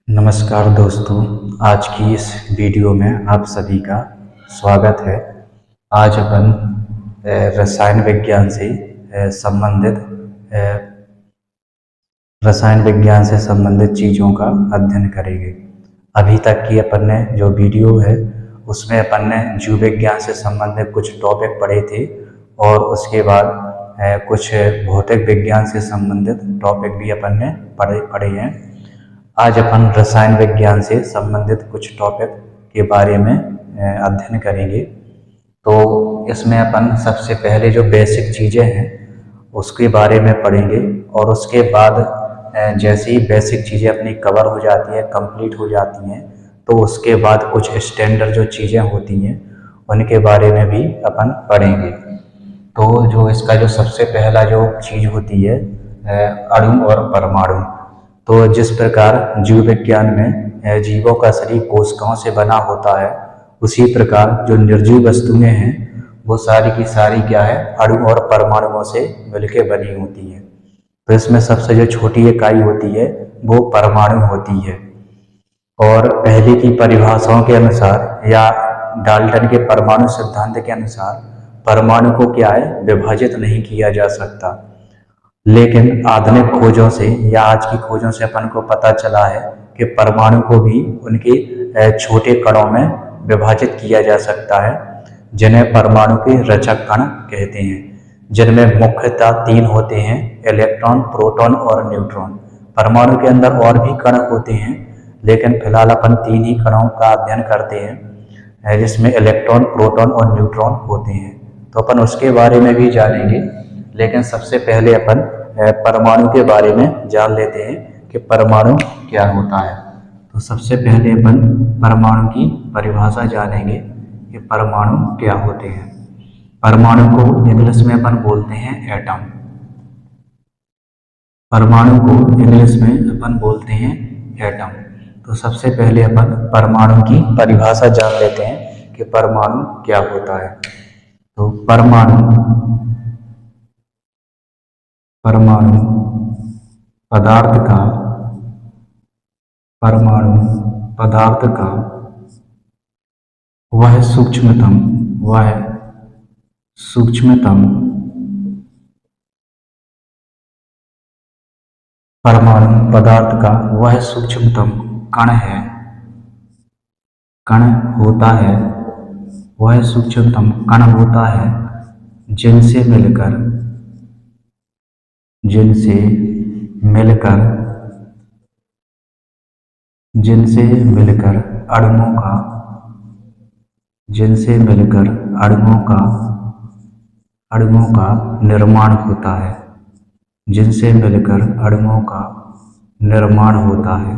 नमस्कार दोस्तों। आज की इस वीडियो में आप सभी का स्वागत है। आज अपन रसायन विज्ञान से संबंधित रसायन विज्ञान से संबंधित चीज़ों का अध्ययन करेंगे। अभी तक की अपन ने जो वीडियो है उसमें अपन ने जीव विज्ञान से संबंधित कुछ टॉपिक पढ़े थे और उसके बाद कुछ भौतिक विज्ञान से संबंधित टॉपिक भी अपन ने पढ़े हैं। आज अपन रसायन विज्ञान से संबंधित कुछ टॉपिक के बारे में अध्ययन करेंगे। तो इसमें अपन सबसे पहले जो बेसिक चीज़ें हैं उसके बारे में पढ़ेंगे और उसके बाद जैसे ही बेसिक चीज़ें अपनी कवर हो जाती हैं, कंप्लीट हो जाती हैं, तो उसके बाद कुछ स्टैंडर्ड जो चीज़ें होती हैं उनके बारे में भी अपन पढ़ेंगे। तो जो इसका जो सबसे पहला जो चीज़ होती है अणु और परमाणु। तो जिस प्रकार जीव विज्ञान में जीवों का शरीर कोशिकाओं से बना होता है, उसी प्रकार जो निर्जीव वस्तुएं हैं वो सारी की सारी क्या है, अणु और परमाणुओं से मिलकर बनी होती है। तो इसमें सबसे जो छोटी इकाई होती है वो परमाणु होती है। और पहले की परिभाषाओं के अनुसार या डाल्टन के परमाणु सिद्धांत के अनुसार परमाणु को क्या है, विभाजित नहीं किया जा सकता। लेकिन आधुनिक खोजों से या आज की खोजों से अपन को पता चला है कि परमाणु को भी उनके छोटे कणों में विभाजित किया जा सकता है, जिन्हें परमाणु के रचक कण कहते हैं, जिनमें मुख्यतः तीन होते हैं, इलेक्ट्रॉन, प्रोटॉन और न्यूट्रॉन। परमाणु के अंदर और भी कण होते हैं, लेकिन फिलहाल अपन तीन ही कणों का अध्ययन करते हैं, जिसमें इलेक्ट्रॉन, प्रोटॉन और न्यूट्रॉन होते हैं। तो अपन उसके बारे में भी जानेंगे, लेकिन सबसे पहले अपन परमाणु के बारे में जान लेते हैं कि परमाणु क्या होता है। तो सबसे पहले अपन परमाणु की परिभाषा जानेंगे कि परमाणु क्या होते हैं। परमाणु को इंग्लिश में अपन बोलते हैं एटम। परमाणु को इंग्लिश में अपन बोलते हैं एटम। तो सबसे पहले अपन परमाणु की परिभाषा जान लेते हैं कि परमाणु क्या होता है। तो परमाणु पदार्थ का परमाणु पदार्थ का वह सूक्ष्मतम परमाणु पदार्थ का वह सूक्ष्मतम कण होता है, वह सूक्ष्मतम कण होता है जिनसे मिलकर अणुओं का निर्माण होता है, जिनसे मिलकर अणुओं का निर्माण होता है,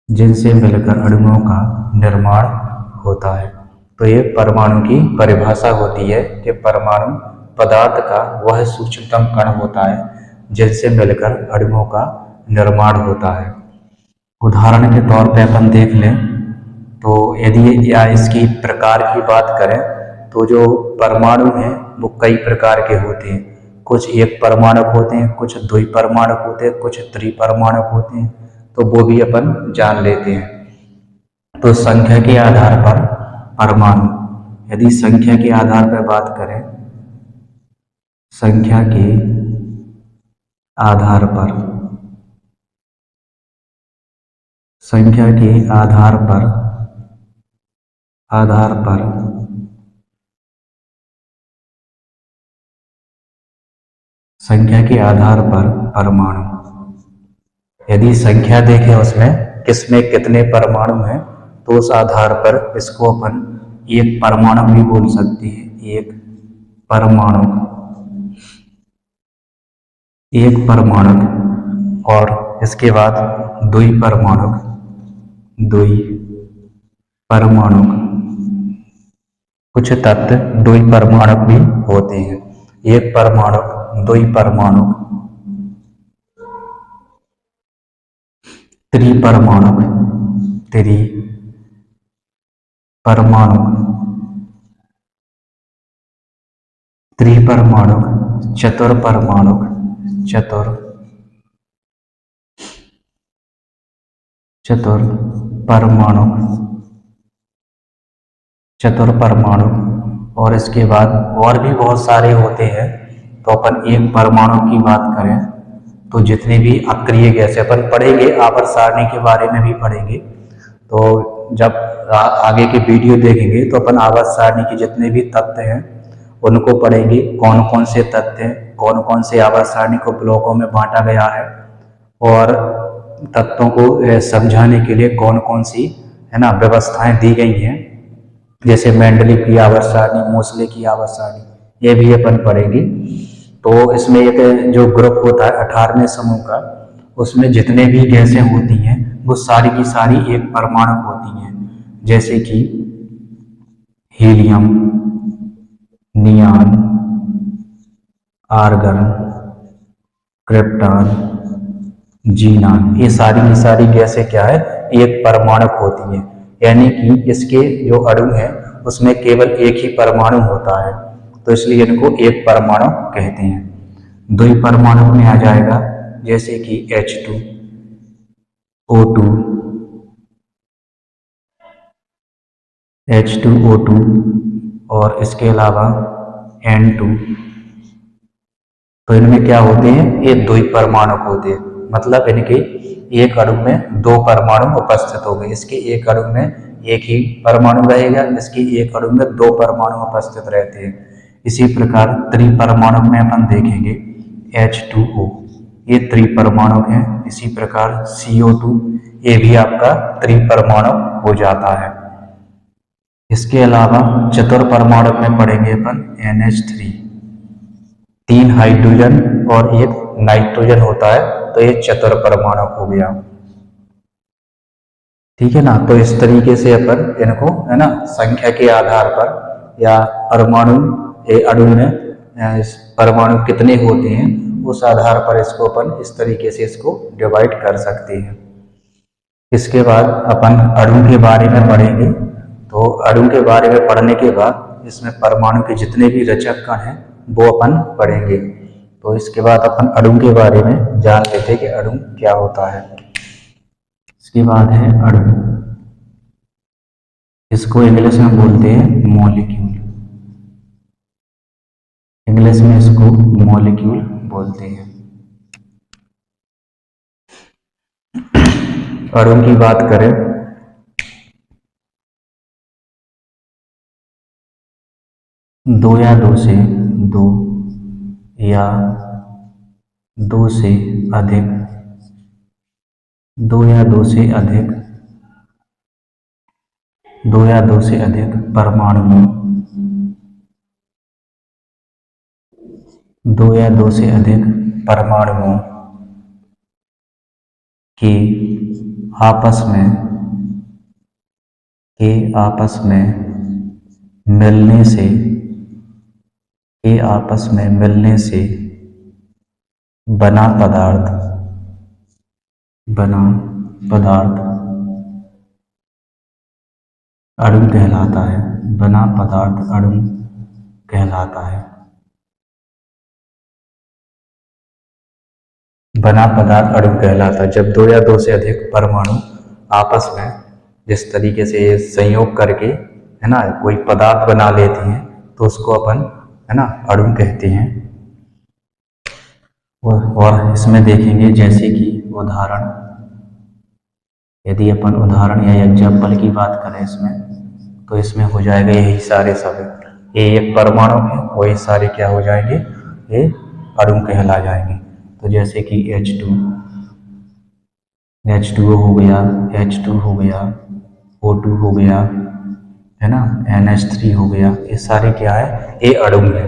जिनसे मिलकर अणुओं का निर्माण होता है। तो ये परमाणु की परिभाषा होती है कि परमाणु पदार्थ का वह सूक्ष्मतम कण होता है जिनसे मिलकर अणुओं का निर्माण होता है। उदाहरण के तौर पे अपन देख लें तो यदि या इसकी प्रकार की बात करें तो जो परमाणु हैं वो कई प्रकार के होते हैं। कुछ एक परमाणुक होते हैं, कुछ द्विपरमाणुक होते हैं, कुछ त्रिपरमाणुक होते हैं। तो वो भी अपन जान लेते हैं। तो संख्या के आधार पर परमाणु, यदि संख्या के आधार पर बात करें, संख्या के आधार पर संख्या के आधार पर परमाणु, यदि संख्या देखें उसमें किसमें कितने परमाणु हैं, तो उस आधार पर इसको अपन एक परमाणु भी बोल सकते हैं। एक परमाणु और इसके बाद द्विपरमाणु कुछ तत्व द्विपरमाणु भी होते हैं। एक परमाणु, द्विपरमाणु, त्रिपरमाणु, चतुर्परमाणु, चतुर्परमाणु, चतुर्परमाणु। और इसके बाद और भी बहुत सारे होते हैं। तो अपन एक परमाणु की बात करें तो जितने भी अक्रिय गैस अपन पढ़ेंगे, आवर्त सारणी के बारे में भी पढ़ेंगे। तो जब आगे के वीडियो देखेंगे तो अपन आवर्त सारणी के जितने भी तत्व हैं उनको पढ़ेंगे, कौन कौन से तत्व हैं, कौन कौन से आवर्त सारणी को ब्लॉकों में बांटा गया है, और तत्वों को समझाने के लिए कौन कौन सी है ना व्यवस्थाएं दी गई हैं, जैसे मेंडलीव की आवर्त सारणी, मोसले की आवर्त सारणी, ये भी अपन पढ़ेंगे। तो इसमें एक जो ग्रुप होता है 18वें समूह का, उसमें जितने भी गैसें होती हैं वो सारी की सारी एक परमाणु होती हैं, जैसे कि हीलियम, नियान, आर्गन, क्रिप्टॉन, जीनान, ये सारी की सारी गैसें क्या है, एक परमाणु होती हैं। यानी कि इसके जो अणु है उसमें केवल एक ही परमाणु होता है, तो इसलिए इनको एक परमाणु कहते हैं। द्विपरमाणु में आ जाएगा जैसे कि H2O2, H2O2 और इसके अलावा N2। तो इनमें क्या होते हैं, ये द्विपरमाणु होते हैं, मतलब इनके एक अणु में दो परमाणु उपस्थित हो गए। इसके एक अणु में एक ही परमाणु रहेगा, इसके एक अणु में दो परमाणु उपस्थित रहते हैं। इसी प्रकार त्रिपरमाणु में अपन देखेंगे H2O, ये त्रिपरमाणु है। इसी प्रकार CO2, ये भी आपका त्रिपरमाणु हो जाता है। इसके अलावा चतुर्परमाणु में पढ़ेंगे अपन NH3, 3 हाइड्रोजन और एक नाइट्रोजन होता है, तो ये चतुर्परमाणु हो गया। ठीक है ना। तो इस तरीके से अपन इनको है ना संख्या के आधार पर या परमाणु अणु में परमाणु कितने होते हैं उस आधार पर इसको अपन इस तरीके से इसको डिवाइड कर सकते हैं। इसके बाद अपन अणु के बारे में पढ़ेंगे। तो अणु के बारे में पढ़ने के बाद इसमें परमाणु के जितने भी रचक कण हैं वो अपन पढ़ेंगे। तो इसके बाद अपन अणु के बारे में जान लेते हैं कि अणु क्या होता है। इसके बाद है अणु, इसको इंग्लिश में बोलते हैं मॉलिक्यूल, इंग्लिश में इसको मॉलिक्यूल बोलते हैं। अणु की बात करें दो या दो से दो या दो से अधिक, दो या दो से अधिक, दो या दो से अधिक परमाणुओं, दो या दो से अधिक परमाणुओं के आपस में मिलने से बना पदार्थ अणु कहलाता है। बना पदार्थ अणु कहलाता है। बना पदार्थ अणु कहलाता है जब दो या दो से अधिक परमाणु आपस में जिस तरीके से संयोग करके है ना कोई पदार्थ बना लेते हैं तो उसको अपन है ना अणु कहते हैं। और इसमें देखेंगे जैसे कि उदाहरण, यदि अपन उदाहरण या एग्जाम्पल की बात करें इसमें, तो इसमें हो जाएगा यही सारे सब, ये एक परमाणु है और ये सारे क्या हो जाएंगे, ये अणु कहला जाएंगे। तो जैसे कि H2O हो गया, H2 हो गया, O2 हो गया, है ना, NH3 हो गया, ये सारे क्या है, ये अणु है।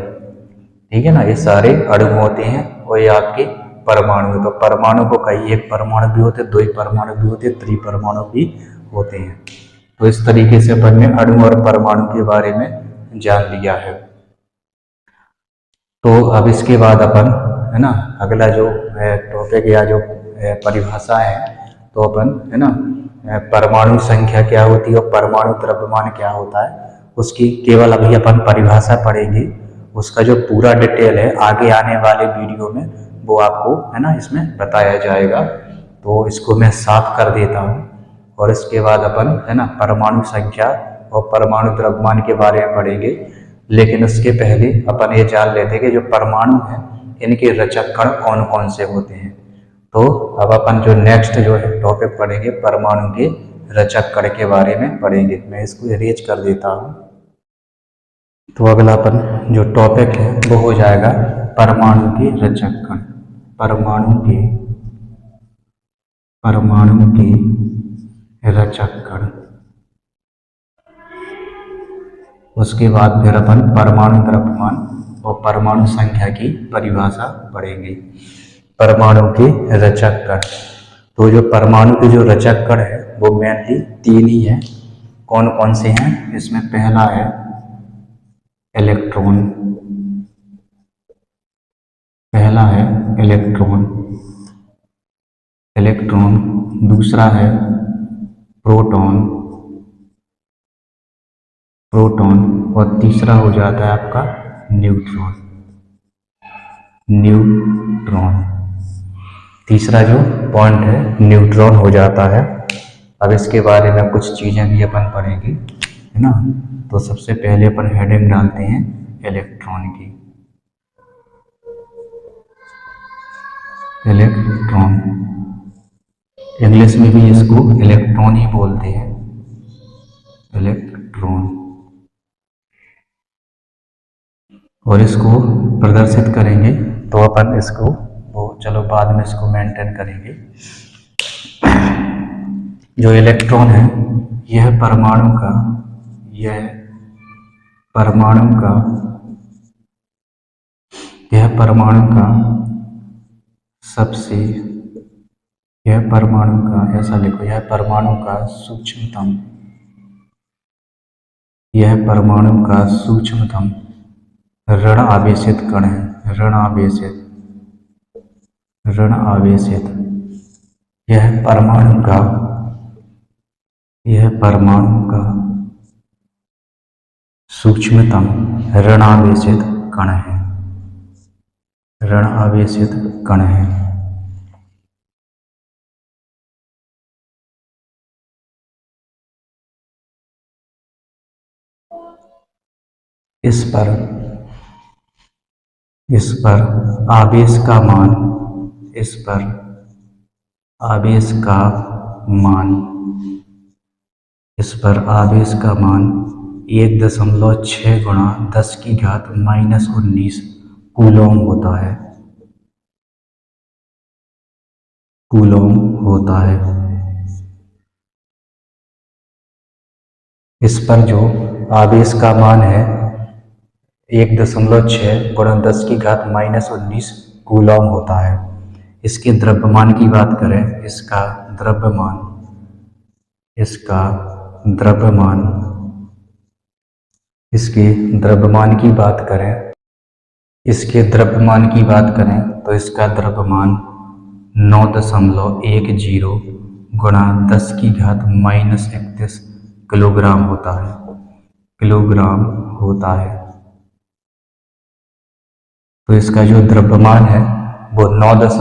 ठीक है ना, ये सारे अणु होते हैं और ये आपके परमाणु है। तो परमाणु को कई एक परमाणु भी होते, दो परमाणु भी होते, त्रिपरमाणु भी होते हैं। तो इस तरीके से अपन ने अणु और परमाणु के बारे में जान लिया है। तो अब इसके बाद अपन है ना अगला जो टॉपिक या जो परिभाषा है, तो अपन है ना परमाणु संख्या क्या होती है और परमाणु द्रव्यमान क्या होता है उसकी केवल अभी अपन परिभाषा पढ़ेंगे। उसका जो पूरा डिटेल है आगे आने वाले वीडियो में वो आपको है ना इसमें बताया जाएगा। तो इसको मैं साफ कर देता हूँ। और इसके बाद अपन है ना परमाणु संख्या और परमाणु द्रव्यमान के बारे में पढ़ेंगे। लेकिन उसके पहले अपन ये जान लेते हैं कि जो परमाणु हैं इनके रचक कण कौन कौन से होते हैं। तो अब अपन जो नेक्स्ट जो है टॉपिक पढ़ेंगे परमाणु के रचक कण के बारे में पढ़ेंगे। मैं इसको इरेज कर देता हूँ। तो अगला अपन जो टॉपिक है वो हो जाएगा परमाणु के रचक कण। परमाणु के रचक कण। उसके बाद फिर अपन परमाणु द्रव्यमान और परमाणु संख्या की परिभाषा पढ़ेंगे। परमाणु के रचक कण। तो जो परमाणु के जो रचक कण है वो मेनली 3 ही हैं। कौन कौन से हैं? इसमें पहला है इलेक्ट्रॉन। दूसरा है प्रोटॉन और तीसरा हो जाता है आपका न्यूट्रॉन। तीसरा जो पॉइंट है न्यूट्रॉन हो जाता है। अब इसके बारे में कुछ चीजें भी अपन पढ़ेंगे, है ना। तो सबसे पहले अपन हेडिंग डालते हैं इलेक्ट्रॉन की। इलेक्ट्रॉन, इंग्लिश में भी इसको इलेक्ट्रॉन ही बोलते हैं, इलेक्ट्रॉन। और इसको प्रदर्शित करेंगे तो अपन इसको चलो बाद में इसको मेंटेन करेंगे। जो इलेक्ट्रॉन है यह परमाणु का सबसे, यह परमाणु का, ऐसा लिखो, यह परमाणु का सूक्ष्मतम ऋण आवेशित कण है। ऋण आवेशित। यह परमाणु का सूक्ष्मतम ऋण आवेशित कण है। इस पर आवेश का मान 1.6 गुणा 10 की घात -19 कूलॉम होता है। इस पर जो आवेश का मान है 1.6 गुणा 10 की घात -19 कूलॉम होता है। इसके द्रव्यमान की बात करें, इसका द्रव्यमान की बात करें तो इसका द्रव्यमान 9.10 गुणा 10 की घात -31 किलोग्राम होता है। तो इसका जो द्रव्यमान है वो 9.10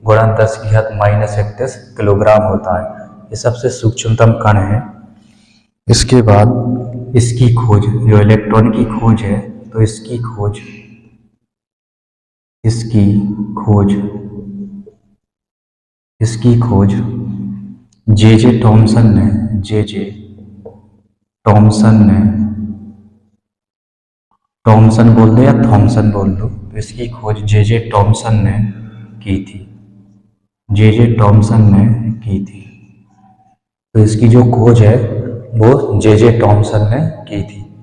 गुणा 10 की घात -31 किलोग्राम होता है। ये सबसे सूक्ष्मतम कण है। इसके बाद इसकी खोज, जो इलेक्ट्रॉन की खोज है, तो इसकी खोज जे टॉमसन ने टॉमसन बोल दो या थॉमसन बोल दो, तो इसकी खोज जे टॉमसन ने की थी। तो इसकी जो खोज है वो जे टॉमसन ने की थी।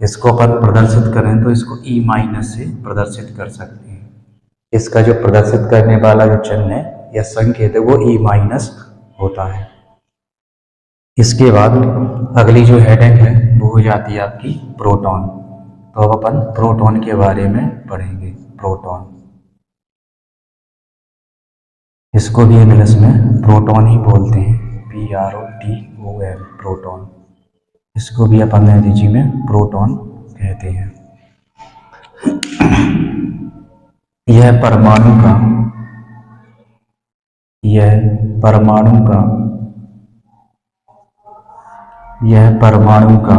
इसको अपन प्रदर्शित करें तो इसको E- से प्रदर्शित कर सकते हैं। इसका जो प्रदर्शित करने वाला जो चिन्ह है या संकेत है वो E- होता है। इसके बाद अगली जो हेडिंग है वो हो जाती है आपकी प्रोटॉन। तो अब अपन प्रोटॉन के बारे में पढ़ेंगे। प्रोटॉन, इसको भी इंग्लिश में प्रोटॉन ही बोलते हैं, PROTON, प्रोटॉन। इसको भी अपन अंग्रेजी में प्रोटॉन कहते हैं। यह परमाणु का यह परमाणु का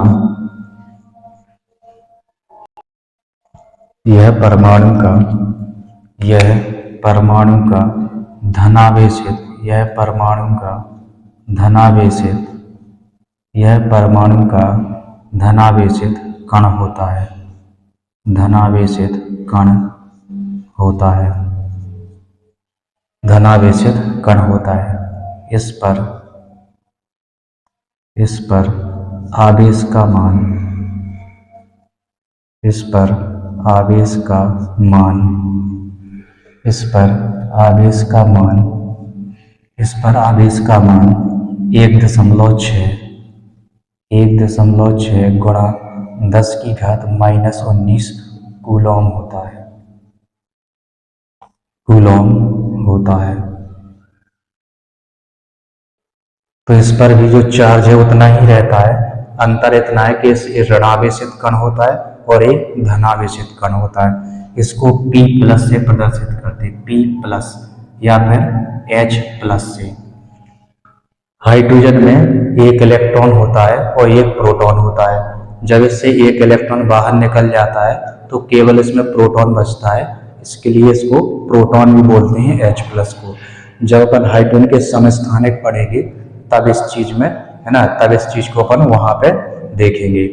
यह परमाणु का यह परमाणु का धनावेशित यह परमाणु का धनावेशित यह परमाणु का धनावेशित कण होता है। धनावेशित कण होता है। धनावेशित कण होता है। इस पर आवेश का मान इस पर आवेश का मान इस पर आवेश का मान इस पर आवेश का मान 1.6 गुणा 10⁻⁻19 कूलॉम होता है। कूलॉम होता है। तो इस पर भी जो चार्ज है उतना ही रहता है। अंतर इतना है कि ये ऋणावेशित कण होता है और एक धनावेशित कण होता है। इसको P+ से प्रदर्शित करते हैं, P+ या फिर H+ से। हाइड्रोजन में एक इलेक्ट्रॉन होता है और एक प्रोटॉन होता है। जब इससे एक इलेक्ट्रॉन बाहर निकल जाता है तो केवल इसमें प्रोटॉन बचता है। इसके लिए इसको प्रोटॉन भी बोलते हैं, H+ को। जब अपन हाइड्रोजन के समस्थानिक पढ़ेंगे तब इस चीज में है ना, तब इस चीज को अपन वहां पे देखेंगे।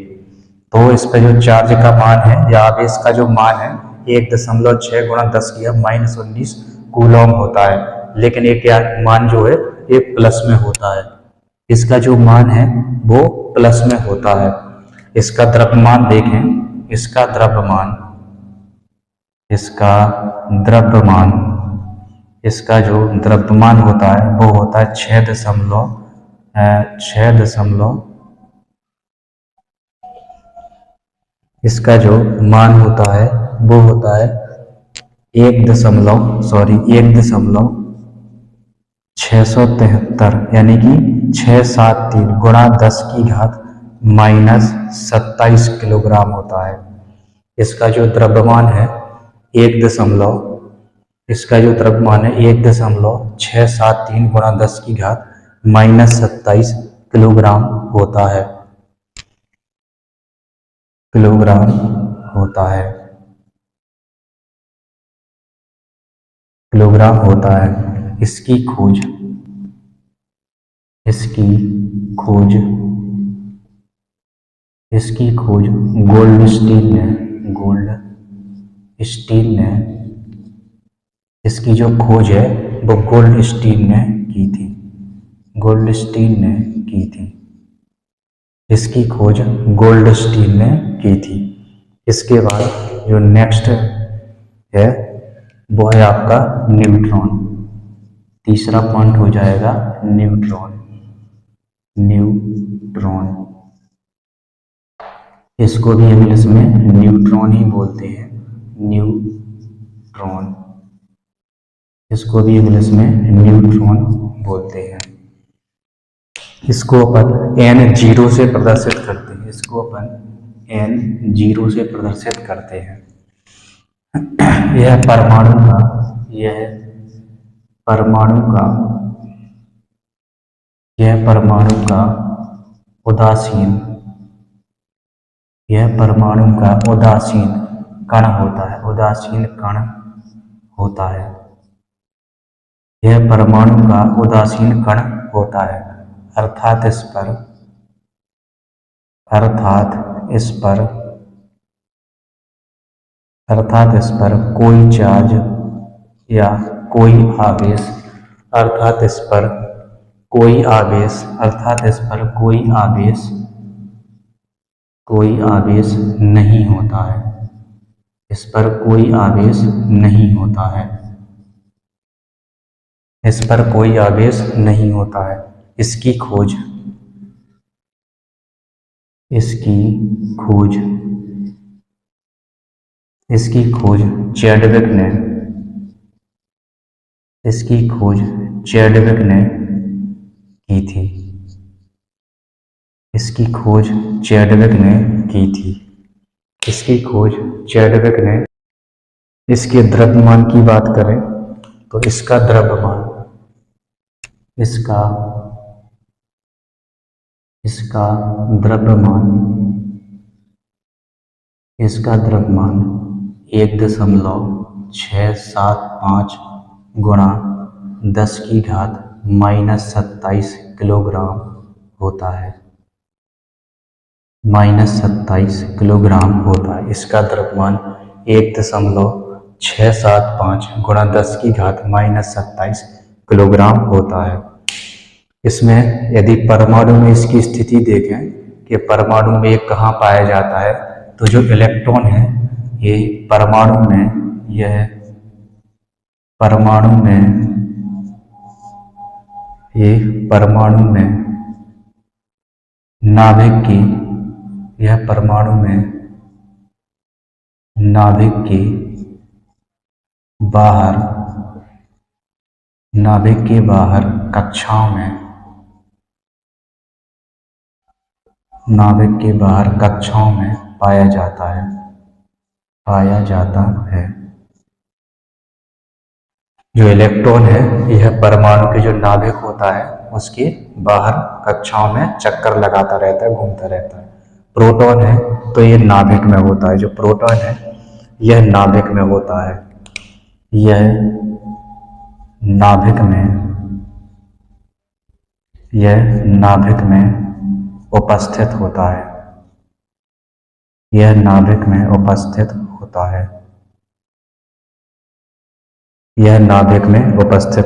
तो इस पे जो चार्ज का मान है या आवेश का जो मान है 1.6 गुणा 10⁻⁻19 कूलॉम होता है। लेकिन एक मान जो है ये प्लस में होता है। इसका जो मान है वो प्लस में होता है। इसका द्रव्यमान देखें, इसका द्रव्यमान इसका जो द्रव्यमान होता है वो होता है 6 इसका जो मान होता है वो होता है 1.673 यानी कि 673 गुणा 10⁻⁻27 किलोग्राम होता है। इसका जो द्रव्यमान है 1.673 गुणा 10⁻⁻27 किलोग्राम होता है। किलोग्राम होता है। किलोग्राम होता है। इसकी खोज गोल्डस्टीन ने इसकी जो खोज है वो गोल्डस्टीन ने की थी। इसकी खोज गोल्डस्टीन ने की थी। इसके बाद जो नेक्स्ट है वो है आपका न्यूट्रॉन। तीसरा पॉइंट हो जाएगा न्यूट्रॉन। इसको भी इंग्लिश में न्यूट्रॉन ही बोलते हैं, न्यूट्रॉन। इसको भी इंग्लिश में न्यूट्रॉन बोलते हैं। इसको अपन N0 से प्रदर्शित करते हैं। यह परमाणु का उदासीन कण होता है। यह परमाणु का उदासीन कण होता है। अर्थात इस पर कोई चार्ज या कोई आवेश नहीं होता है। इस पर कोई आवेश नहीं होता है। इसकी खोज चैडविक ने की थी। इसके द्रव्यमान की बात करें तो इसका द्रव्यमान इसका द्रव्यमान 1.675 गुणा 10⁻⁻27 किलोग्राम होता है। इसका द्रव्यमान 1.675 गुणा 10⁻⁻27 किलोग्राम होता है। इसमें यदि परमाणु में इसकी स्थिति देखें कि परमाणु में ये कहाँ पाया जाता है, तो जो इलेक्ट्रॉन है ये परमाणु में नाभिक की बाहर कक्षाओं में पाया जाता है। जो इलेक्ट्रॉन है यह परमाणु के जो नाभिक होता है उसके बाहर कक्षाओं में चक्कर लगाता रहता है, घूमता रहता है। प्रोटॉन है तो ये नाभिक में होता है। जो प्रोटॉन है यह नाभिक में होता है। यह नाभिक में उपस्थित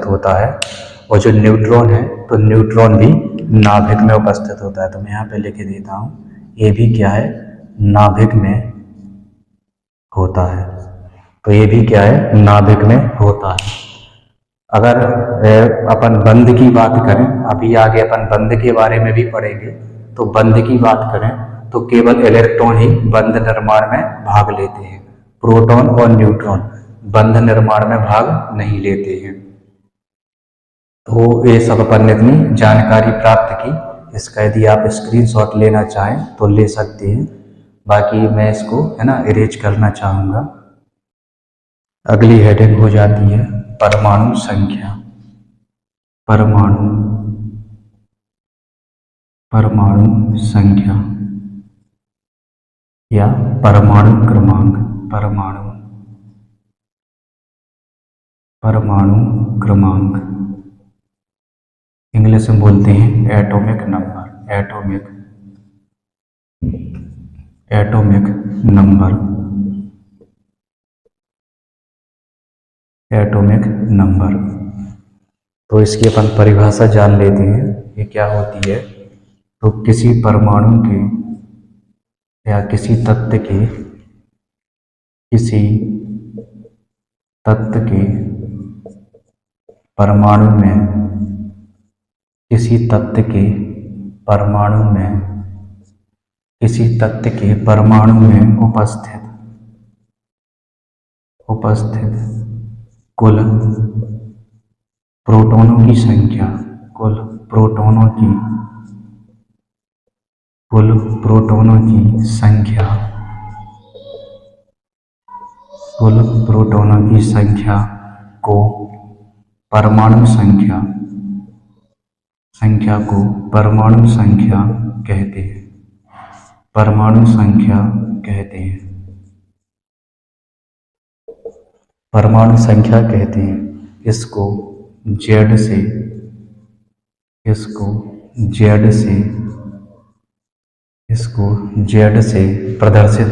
होता है। और जो न्यूट्रॉन है तो न्यूट्रॉन भी नाभिक में उपस्थित होता है। तो मैं यहाँ पे लिख देता हूँ, ये भी क्या है, नाभिक में होता है। तो ये भी क्या है, नाभिक में होता है। अगर अपन बंध की बात करें, अभी आगे अपन बंध के बारे में भी पढ़ेंगे, तो बंध की बात करें तो केवल इलेक्ट्रॉन ही बंध निर्माण में भाग लेते हैं। प्रोटॉन और न्यूट्रॉन बंध निर्माण में भाग नहीं लेते हैं। तो ये सब अपन ने इतनी जानकारी प्राप्त की। इसका यदि आप स्क्रीनशॉट लेना चाहें तो ले सकते हैं। बाकी मैं इसको इरेज करना चाहूँगा। अगली हेडिंग हो जाती है परमाणु संख्या। परमाणु संख्या या परमाणु क्रमांक इंग्लिश में बोलते हैं एटॉमिक नंबर। तो इसकी अपन परिभाषा जान लेते हैं, ये क्या होती है। तो किसी परमाणु के या किसी तत्व के परमाणु में उपस्थित कुल प्रोटॉनों की संख्या को परमाणु संख्या कहते हैं। परमाणु संख्या कहते हैं। इसको जेड से प्रदर्शित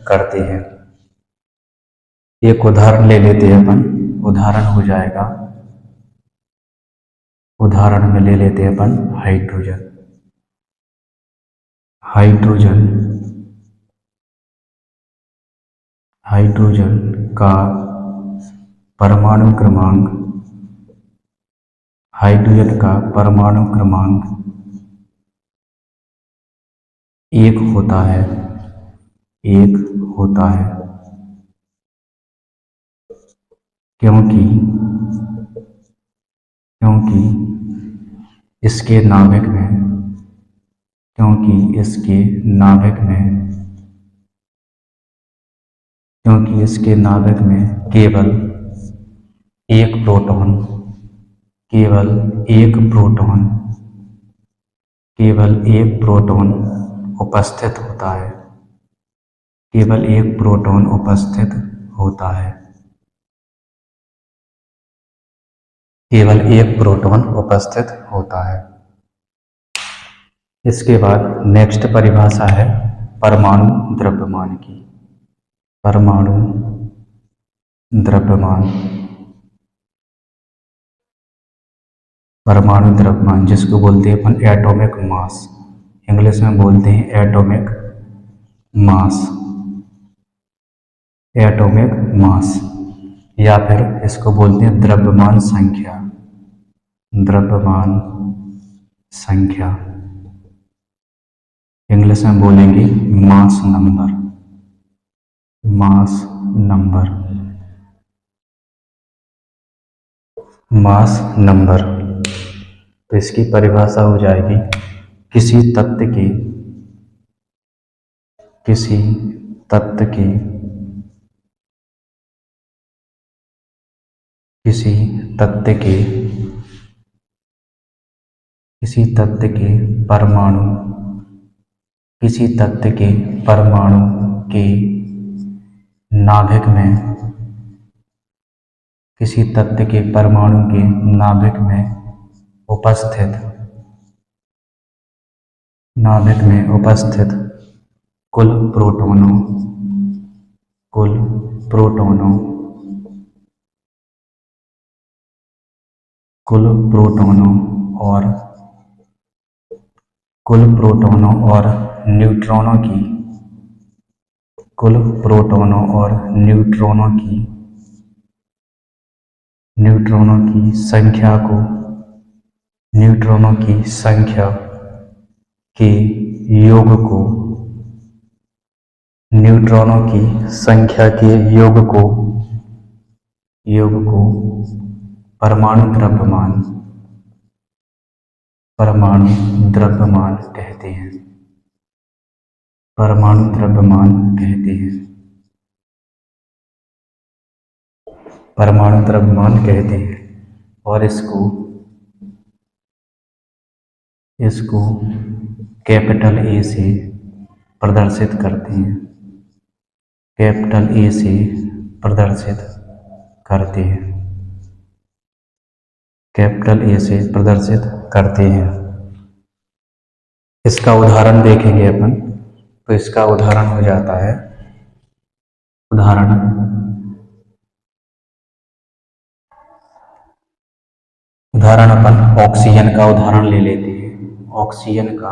करते हैं। एक उदाहरण ले लेते हैं अपन। उदाहरण हो जाएगा, उदाहरण में ले लेते हैं अपन हाइड्रोजन का परमाणु क्रमांक 1 होता है। क्योंकि इसके नाभिक में क्योंकि इसके नाभिक में केवल एक प्रोटॉन केवल एक प्रोटॉन केवल एक प्रोटॉन उपस्थित होता है केवल एक प्रोटॉन उपस्थित होता है केवल एक प्रोटॉन उपस्थित होता है। इसके बाद नेक्स्ट परिभाषा है परमाणु द्रव्यमान की। परमाणु द्रव्यमान परमाणु द्रव्यमान जिसको बोलते हैं अपन एटॉमिक मास, इंग्लिश में बोलते हैं एटॉमिक मास। एटॉमिक मास या फिर इसको बोलते हैं द्रव्यमान संख्या। द्रव्यमान संख्या इंग्लिश में बोलेंगे mass number. Mass number mass number. तो इसकी परिभाषा हो जाएगी किसी तत्व के किसी तत्व के किसी तत्व के किसी तत्व के परमाणु किसी तत्व के परमाणु के नाभिक में किसी तत्व के परमाणु के नाभिक में उपस्थित कुल प्रोटॉनों कुल प्रोटॉनों कुल प्रोटॉनों और कुल प्रोटॉनों और न्यूट्रॉनों की कुल प्रोटॉनों और न्यूट्रॉनों की संख्या को न्यूट्रॉनों की संख्या के योग को न्यूट्रॉनों की संख्या के योग को परमाणु द्रव्यमान कहते हैं। परमाणु द्रव्यमान कहते हैं। परमाणु द्रव्यमान कहते हैं और इसको कैपिटल ए से प्रदर्शित करते हैं। कैपिटल ए से प्रदर्शित करते हैं। कैपिटल ए से प्रदर्शित करते हैं। इसका उदाहरण देखेंगे अपन तो इसका उदाहरण हो जाता है उदाहरण अपन ऑक्सीजन का उदाहरण ले लेते हैं। ऑक्सीजन का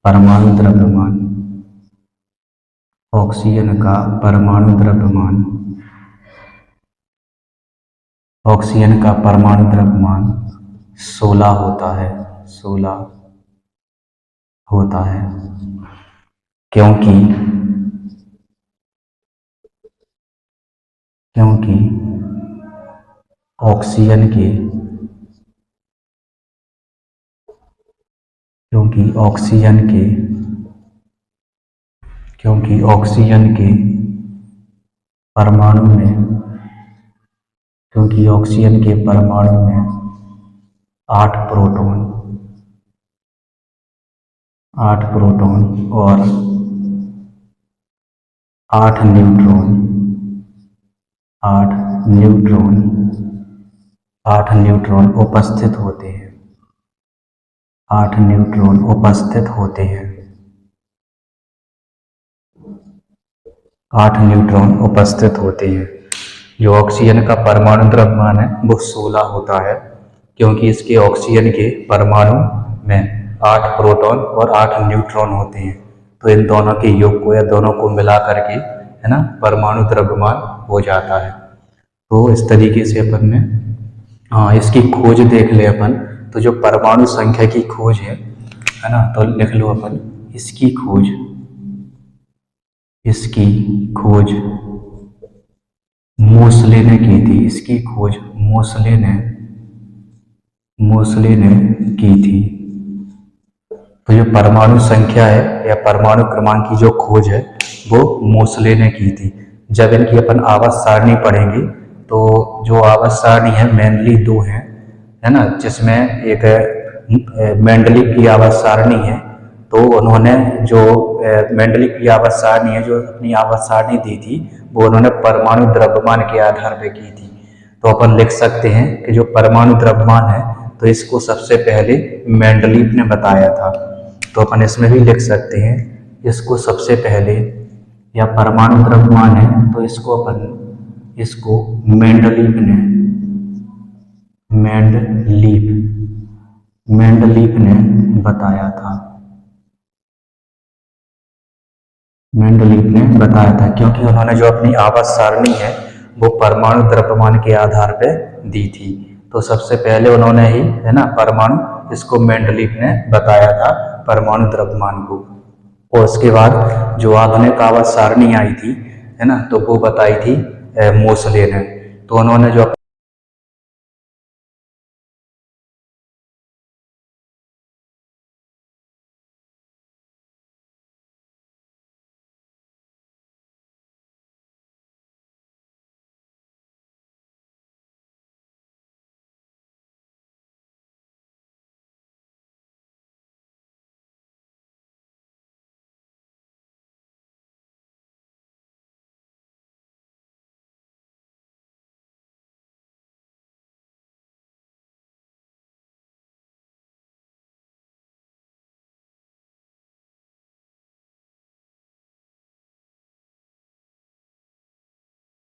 परमाणु द्रव्यमान ऑक्सीजन का परमाणु द्रव्यमान 16 होता है। 16 होता है क्योंकि ऑक्सीजन के परमाणु में 8 प्रोटॉन और 8 न्यूट्रॉन उपस्थित होते हैं। 8 न्यूट्रॉन उपस्थित होते हैं। 8 न्यूट्रॉन उपस्थित होते हैं। जो ऑक्सीजन का परमाणु द्रव्यमान है वो 16 होता है क्योंकि इसके ऑक्सीजन के परमाणु में 8 प्रोटॉन और 8 न्यूट्रॉन होते हैं। तो इन दोनों के योग को या दोनों को मिला करके है ना परमाणु द्रव्यमान हो जाता है। तो इस तरीके से अपन ने इसकी खोज देख ले अपन। तो जो परमाणु संख्या की खोज है ना तो लिख लो अपन इसकी खोज मोसले ने की थी। इसकी खोज मोसले ने की थी। तो जो परमाणु संख्या है या परमाणु क्रमांक की जो खोज है वो मोसले ने की थी। जब इनकी अपन आवर्त सारणी पढ़ेंगे तो जो आवर्त सारणी है मेनली दो है ना, जिसमें एक मेंडलीव की आवर्त सारणी है। तो उन्होंने जो मेंडलीव की आवर्त सारणी है, जो अपनी आवर्त सारणी दी थी वो उन्होंने परमाणु द्रव्यमान के आधार पर की थी। तो अपन लिख सकते हैं कि जो परमाणु द्रव्यमान है तो इसको सबसे पहले मेंडलीव ने बताया था। तो अपन इसमें भी लिख सकते हैं इसको सबसे पहले, या परमाणु द्रव्यमान है तो इसको मेंडलीव ने बताया था। मेंडलीव ने बताया था क्योंकि उन्होंने जो अपनी आवर्त सारणी है वो परमाणु द्रव्यमान के आधार पे दी थी। तो सबसे पहले उन्होंने ही है ना परमाणु, इसको मेंडलीव ने बताया था परमाणु द्रव्यमान को। और उसके बाद जो आधुनिक आवर्त सारणी आई थी है ना, तो वो बताई थी मोसले ने। तो उन्होंने जो